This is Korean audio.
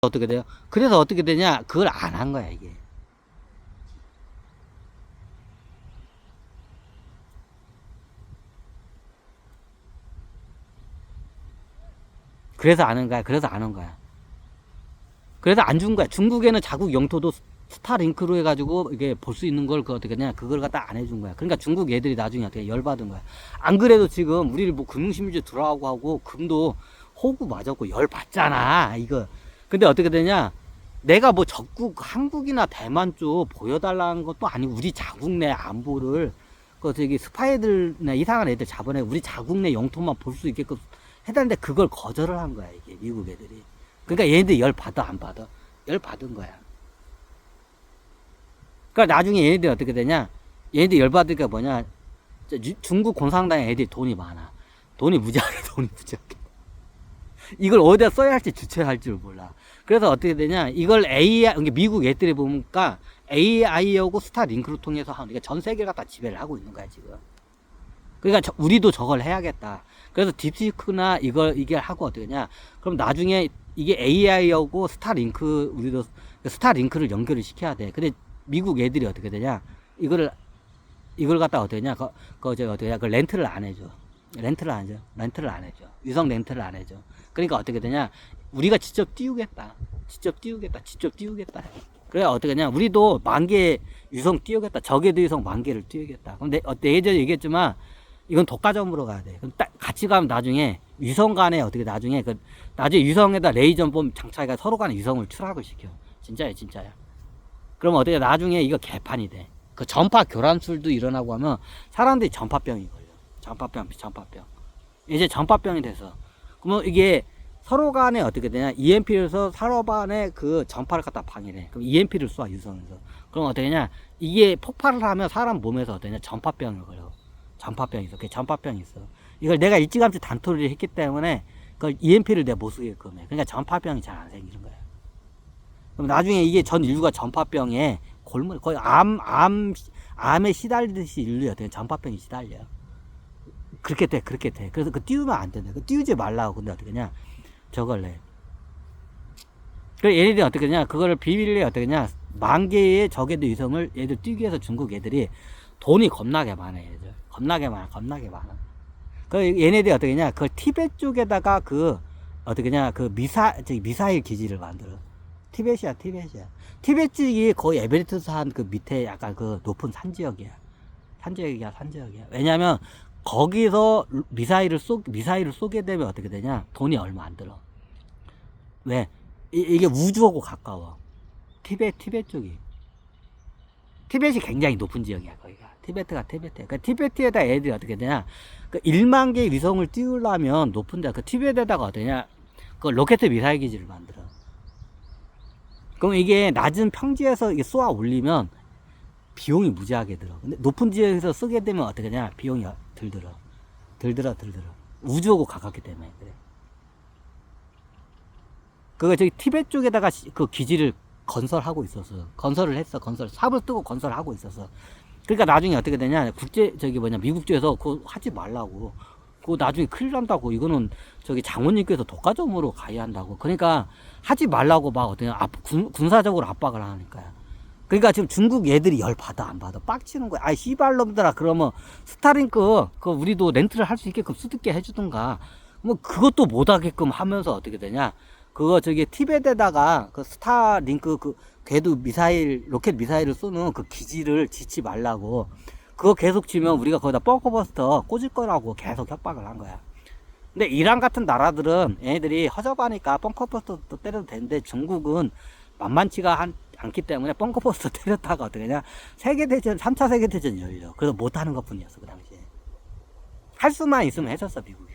어떻게 돼요? 그래서 어떻게 되냐? 그걸 안 한 거야, 이게. 그래서 아는 거야. 그래서 아는 거야. 그래서 안 준 거야. 중국에는 자국 영토도 스타링크로 해가지고 이게 볼 수 있는 걸 그 어떻게 냐 그걸 갖다 안 해준 거야. 그러니까 중국 애들이 나중에 어떻게 열받은 거야. 안 그래도 지금 우리를 뭐 금융심리주 들어가고 하고 금도 호구 맞았고 열받잖아. 이거. 근데 어떻게 되냐? 내가 뭐 적국 한국이나 대만 쪽 보여달라는 것도 아니고 우리 자국 내 안보를 그 저기 스파이들이나 이상한 애들 잡아내 우리 자국 내 영토만 볼 수 있게끔 해달는데 그걸 거절을 한 거야 이게 미국 애들이. 그러니까 얘네들 열 받아 안 받아? 열 받은 거야. 그러니까 나중에 얘네들 어떻게 되냐? 얘네들 열 받으니까 뭐냐? 중국 공산당에 애들이 돈이 많아. 돈이 무지하게 돈이 무지하게. 이걸 어디다 써야 할지 주체할 할 줄 몰라. 그래서 어떻게 되냐? 이걸 AI, 미국 애들이 보니까 AI하고 스타링크를 통해서 하는, 그러니까 전 세계를 갖다 지배를 하고 있는 거야, 지금. 그러니까 우리도 저걸 해야겠다. 그래서 딥시크나 이게 하고 어떻게 되냐? 그럼 나중에 이게 AI하고 스타링크, 우리도 스타링크를 연결을 시켜야 돼. 근데 미국 애들이 어떻게 되냐? 이걸 갖다 어떻게 되냐? 어떻게 되냐? 그 렌트를 안 해줘. 렌트를 안 해줘. 위성 렌트를 안 해줘. 그러니까 어떻게 되냐? 우리가 직접 띄우겠다. 그래 어떻게 되냐? 우리도 10,000개 위성 띄우겠다. 적외도 위성 10,000개를 띄우겠다. 그럼 예전에 얘기했지만 이건 독과점으로 가야 돼. 그럼 같이 가면 나중에 위성 간에 어떻게 나중에 나중에 위성에다 레이저범 장착해가 서로 간에 위성을 추락을 시켜. 진짜야. 그럼 어떻게 나중에 이거 개판이 돼. 그 전파 교란술도 일어나고 하면 사람들이 전파병이 걸려. 전파병. 이제 전파병이 돼서. 그러면 이게 서로 간에 어떻게 되냐? EMP에서 서로 간에 그 전파를 갖다 방해해. 그럼 EMP를 쏴, 유성에서. 그럼 어떻게 되냐? 이게 폭발을 하면 사람 몸에서 어떻게 되냐? 전파병을 걸려. 전파병이 있어. 전파병이 있어. 이걸 내가 일찌감치 단토를 했기 때문에 그 EMP를 내가 못 쓰게끔 해. 그러니까 전파병이 잘 안 생기는 거야. 그럼 나중에 이게 전 인류가 전파병에 거의 암에 시달리듯이 인류가 어떻게 전파병이 시달려. 그렇게 돼. 그래서 그 띄우면 안 된다. 그 띄우지 말라고. 근데 어떻게 하냐? 저걸 내. 그래, 얘네들이 어떻게 하냐? 그거를 비밀리에 어떻게 하냐? 10,000개의 적외도 위성을 얘들 띄우기 위해서 중국 애들이 돈이 겁나게 많아, 얘들. 겁나게 많아. 그 얘네들이 어떻게 하냐? 그 티벳 쪽에다가 어떻게 하냐? 미사일 기지를 만들어. 티벳이야. 티벳 지역이 거의 에베레스트산 그 밑에 약간 그 높은 산지역이야. 왜냐면 거기서 미사일을 쏘게 되면 어떻게 되냐? 돈이 얼마 안 들어. 왜? 이게 우주하고 가까워. 티벳 쪽이. 티벳이 굉장히 높은 지역이야, 거기가. 티베트가. 그러니까 티베트에다 애들이 어떻게 되냐? 그 10,000개 위성을 띄우려면 높은 데, 그 티베트에다가 어떠냐? 그 로켓 미사일 기지를 만들어. 그럼 이게 낮은 평지에서 이게 쏘아 올리면 비용이 무지하게 들어. 근데 높은 지역에서 쓰게 되면 어떻게 되냐? 비용이 덜 들어. 우주하고 가깝기 때문에 그래. 그거 저기 티벳 쪽에다가 그 기지를 건설하고 있었어. 삽을 뜨고 건설하고 있었어. 그러니까 나중에 어떻게 되냐? 미국 쪽에서 그거 하지 말라고. 그거 나중에 큰일 난다고. 이거는 장모님께서 독과점으로 가야 한다고. 그러니까 하지 말라고 막 군사적으로 압박을 하니까요. 그러니까 지금 중국 애들이 열 받아 안 받아 빡치는 거야. 아이 씨발놈들아, 그러면 스타링크 우리도 렌트를 할 수 있게끔 쓰게 해주든가. 뭐 그것도 못 하게끔 하면서 어떻게 되냐? 티벳에다가 그 스타링크 궤도 미사일 로켓 미사일을 쏘는 그 기지를 짓지 말라고. 그거 계속 치면 우리가 거기다 벙커버스터 꽂을 거라고 계속 협박을 한 거야. 근데 이란 같은 나라들은 얘네들이 허접하니까 벙커버스터 때려도 되는데 중국은 만만치가 않기 때문에 벙커버스터 때렸다가 어떻게 하냐? 3차 세계대전 열려. 그래서 못하는 것 뿐이었어, 그 당시에. 할 수만 있으면 했었어, 미국이.